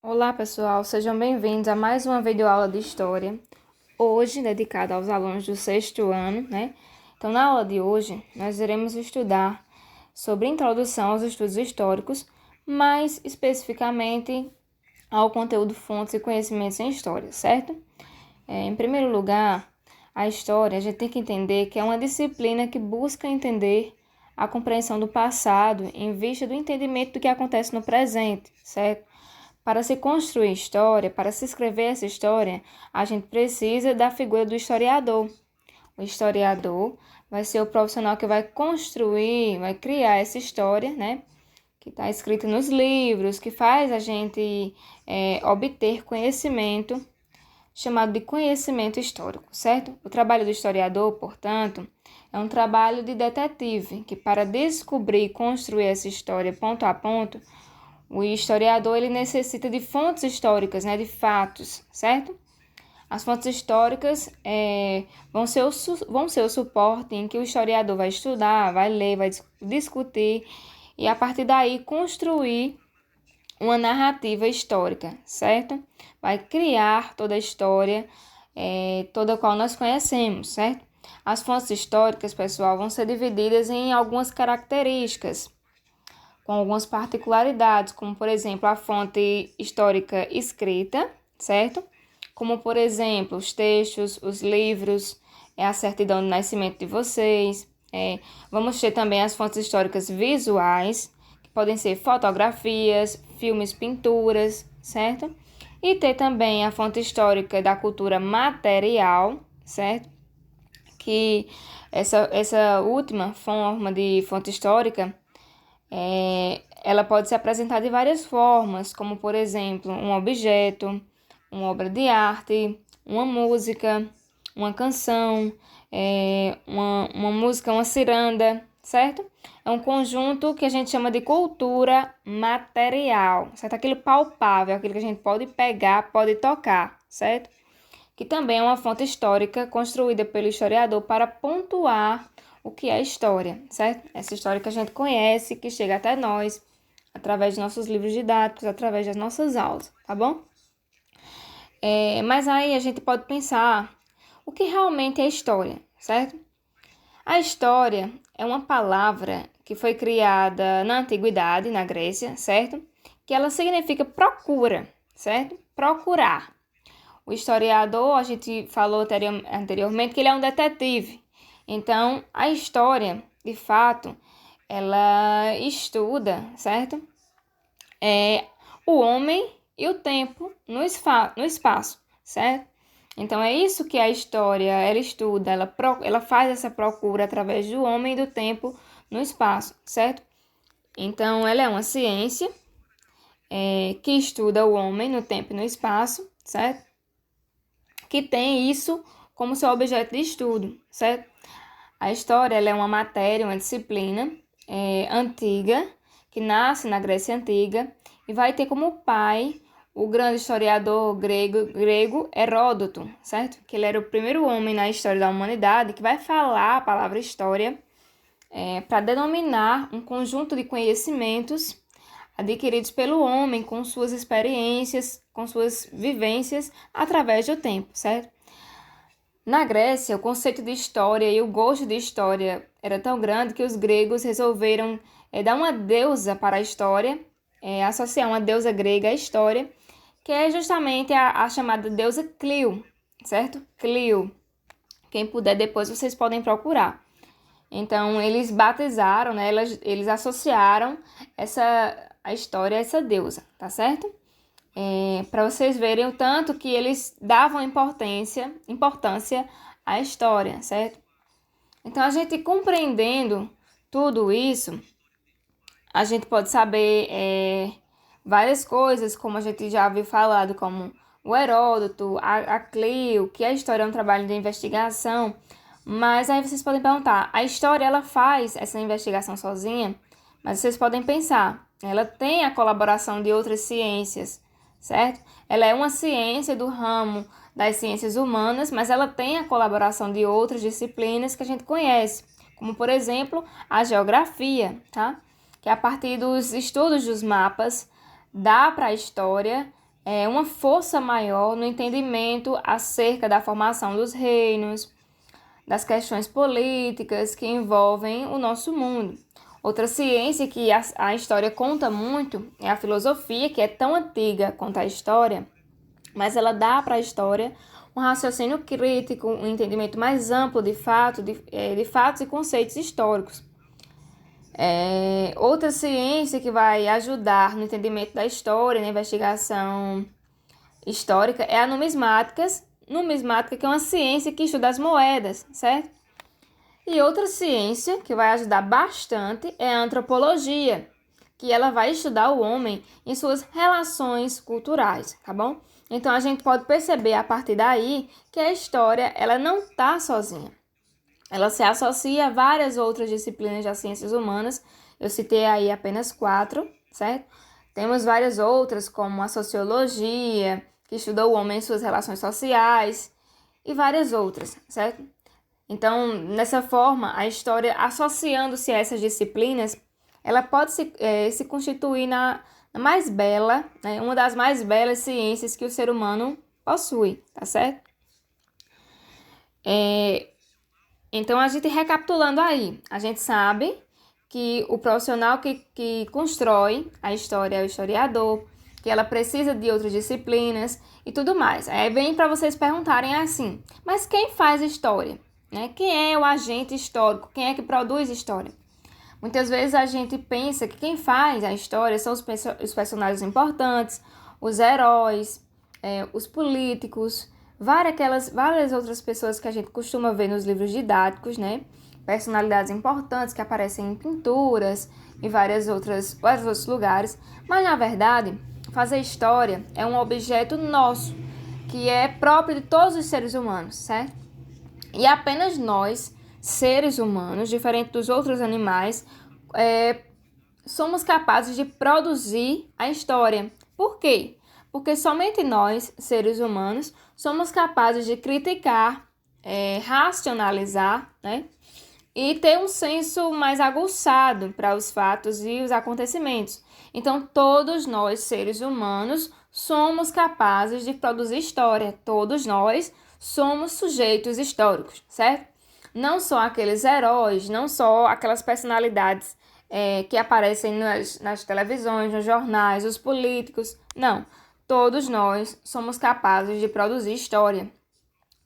Olá, pessoal, sejam bem-vindos a mais uma videoaula de História, hoje dedicada aos alunos do sexto ano, né? Então, na aula de hoje, nós iremos estudar sobre introdução aos estudos históricos, mais especificamente ao conteúdo fontes e conhecimentos em História, certo? Em primeiro lugar, a História, a gente tem que entender que é uma disciplina que busca entender a compreensão do passado em vista do entendimento do que acontece no presente, certo? Para se construir história, para se escrever essa história, a gente precisa da figura do historiador. O historiador vai ser o profissional que vai construir, vai criar essa história, né? Que está escrita nos livros, que faz a gente obter conhecimento, chamado de conhecimento histórico, certo? O trabalho do historiador, portanto, é um trabalho de detetive, que para descobrir e construir essa história ponto a ponto, o historiador ele necessita de fontes históricas, né, de fatos, certo? As fontes históricas vão ser o suporte em que o historiador vai estudar, vai ler, vai discutir e, a partir daí, construir uma narrativa histórica, certo? Vai criar toda a história, toda a qual nós conhecemos, certo? As fontes históricas, pessoal, vão ser divididas em algumas características, com algumas particularidades, como, por exemplo, a fonte histórica escrita, certo? Como, por exemplo, os textos, os livros, a certidão de nascimento de vocês. Vamos ter também as fontes históricas visuais, que podem ser fotografias, filmes, pinturas, certo? E ter também a fonte histórica da cultura material, certo? Que essa última forma de fonte histórica, ela pode se apresentar de várias formas, como, por exemplo, um objeto, uma obra de arte, uma música, uma canção, uma música, uma ciranda, certo? É um conjunto que a gente chama de cultura material, certo? Aquilo palpável, aquilo que a gente pode pegar, pode tocar, certo? Que também é uma fonte histórica construída pelo historiador para pontuar o que é história, certo? Essa história que a gente conhece, que chega até nós, através de nossos livros didáticos, através das nossas aulas, tá bom? Mas aí a gente pode pensar o que realmente é história, certo? A história é uma palavra que foi criada na antiguidade, na Grécia, certo? Que ela significa procura, certo? Procurar. O historiador, a gente falou anteriormente que ele é um detetive. Então, a história, de fato, ela estuda, certo? O homem e o tempo no espaço, certo? Então, é isso que a história, ela estuda, ela faz essa procura através do homem e do tempo no espaço, certo? Então, ela é uma ciência que estuda o homem no tempo e no espaço, certo? Que tem isso como seu objeto de estudo, certo? A história ela é uma matéria, uma disciplina antiga, que nasce na Grécia Antiga e vai ter como pai o grande historiador grego Heródoto, certo? Que ele era o primeiro homem na história da humanidade que vai falar a palavra história para denominar um conjunto de conhecimentos adquiridos pelo homem com suas experiências, com suas vivências através do tempo, certo? Na Grécia, o conceito de história e o gosto de história era tão grande que os gregos resolveram dar uma deusa para a história, associar uma deusa grega à história, que é justamente a chamada deusa Clio, certo? Clio. Quem puder depois vocês podem procurar. Então, eles batizaram, né? Eles associaram a história a essa deusa, tá certo? Para vocês verem o tanto que eles davam importância à história, certo? Então, a gente compreendendo tudo isso, a gente pode saber várias coisas, como a gente já viu falado, como o Heródoto, a Clio, que a história é um trabalho de investigação. Mas aí vocês podem perguntar, a história ela faz essa investigação sozinha? Mas vocês podem pensar, ela tem a colaboração de outras ciências, certo? Ela é uma ciência do ramo das ciências humanas, mas ela tem a colaboração de outras disciplinas que a gente conhece, como, por exemplo, a geografia, tá? Que a partir dos estudos dos mapas, dá para a história uma força maior no entendimento acerca da formação dos reinos, das questões políticas que envolvem o nosso mundo. Outra ciência que a história conta muito é a filosofia, que é tão antiga quanto a história, mas ela dá para a história um raciocínio crítico, um entendimento mais amplo de fatos e conceitos históricos. Outra ciência que vai ajudar no entendimento da história, na investigação histórica, é a numismática, que é uma ciência que estuda as moedas, certo? E outra ciência que vai ajudar bastante é a antropologia, que ela vai estudar o homem em suas relações culturais, tá bom? Então, a gente pode perceber a partir daí que a história ela não está sozinha. Ela se associa a várias outras disciplinas das ciências humanas. Eu citei aí apenas 4, certo? Temos várias outras, como a sociologia, que estuda o homem em suas relações sociais, e várias outras, certo? Então, dessa forma, a história, associando-se a essas disciplinas, ela pode se constituir na mais bela, né? Uma das mais belas ciências que o ser humano possui, tá certo? Então, a gente recapitulando aí, a gente sabe que o profissional que constrói a história é o historiador, que ela precisa de outras disciplinas e tudo mais. Aí vem para vocês perguntarem assim, mas quem faz história? Né? Quem é o agente histórico? Quem é que produz história? Muitas vezes a gente pensa que quem faz a história são os personagens importantes, os heróis, os políticos, várias outras pessoas que a gente costuma ver nos livros didáticos, né? Personalidades importantes que aparecem em pinturas e vários outros lugares. Mas, na verdade, fazer história é um objeto nosso, que é próprio de todos os seres humanos, certo? E apenas nós, seres humanos, diferente dos outros animais, somos capazes de produzir a história. Por quê? Porque somente nós, seres humanos, somos capazes de criticar, racionalizar, né? E ter um senso mais aguçado para os fatos e os acontecimentos. Então, todos nós, seres humanos, somos capazes de produzir história. Todos nós somos sujeitos históricos, certo? Não só aqueles heróis, não só aquelas personalidades que aparecem nas televisões, nos jornais, os políticos. Não, todos nós somos capazes de produzir história.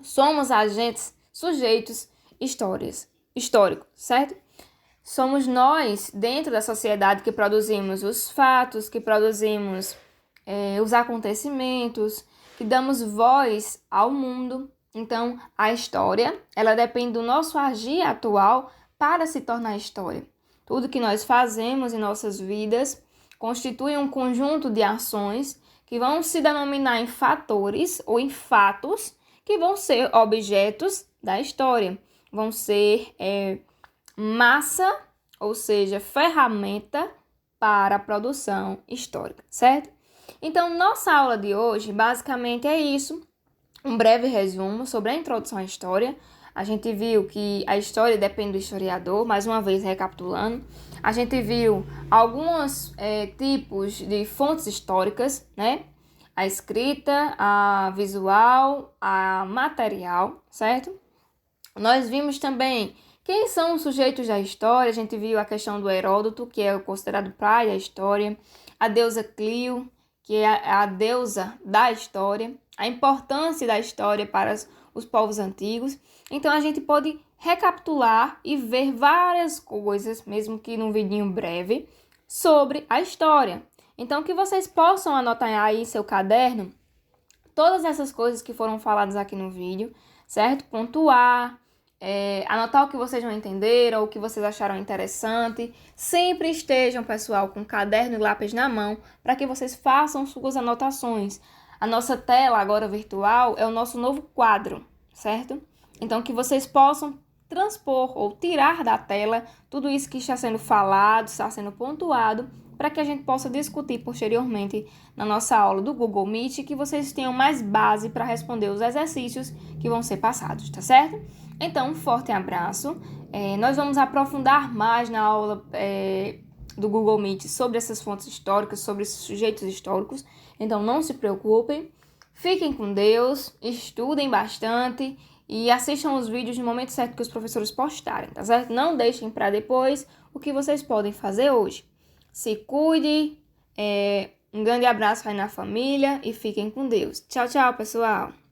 Somos agentes, sujeitos históricos, certo? Somos nós, dentro da sociedade, que produzimos os fatos, que produzimos os acontecimentos, que damos voz ao mundo. Então, a história, ela depende do nosso agir atual para se tornar história. Tudo que nós fazemos em nossas vidas constitui um conjunto de ações que vão se denominar em fatores ou em fatos que vão ser objetos da história. Vão ser massa, ou seja, ferramenta para a produção histórica, certo? Então, nossa aula de hoje basicamente é isso. Um breve resumo sobre a introdução à história. A gente viu que a história depende do historiador, mais uma vez recapitulando. A gente viu alguns tipos de fontes históricas, né? A escrita, a visual, a material, certo? Nós vimos também quem são os sujeitos da história. A gente viu a questão do Heródoto, que é considerado pai da história, a deusa Clio, que é a deusa da história, a importância da história para os povos antigos. Então, a gente pode recapitular e ver várias coisas, mesmo que num vidinho breve, sobre a história. Então, que vocês possam anotar aí em seu caderno todas essas coisas que foram faladas aqui no vídeo, certo? Pontuar, anotar o que vocês não entenderam, o que vocês acharam interessante. Sempre estejam, pessoal, com caderno e lápis na mão para que vocês façam suas anotações. A nossa tela agora virtual é o nosso novo quadro, certo? Então, que vocês possam transpor ou tirar da tela tudo isso que está sendo falado, está sendo pontuado, para que a gente possa discutir posteriormente na nossa aula do Google Meet e que vocês tenham mais base para responder os exercícios que vão ser passados, tá certo? Então, um forte abraço. Nós vamos aprofundar mais na aula do Google Meet sobre essas fontes históricas, sobre esses sujeitos históricos. Então não se preocupem, fiquem com Deus, estudem bastante e assistam os vídeos no momento certo que os professores postarem, tá certo? Não deixem para depois o que vocês podem fazer hoje. Se cuide, um grande abraço aí na família e fiquem com Deus. Tchau, tchau, pessoal!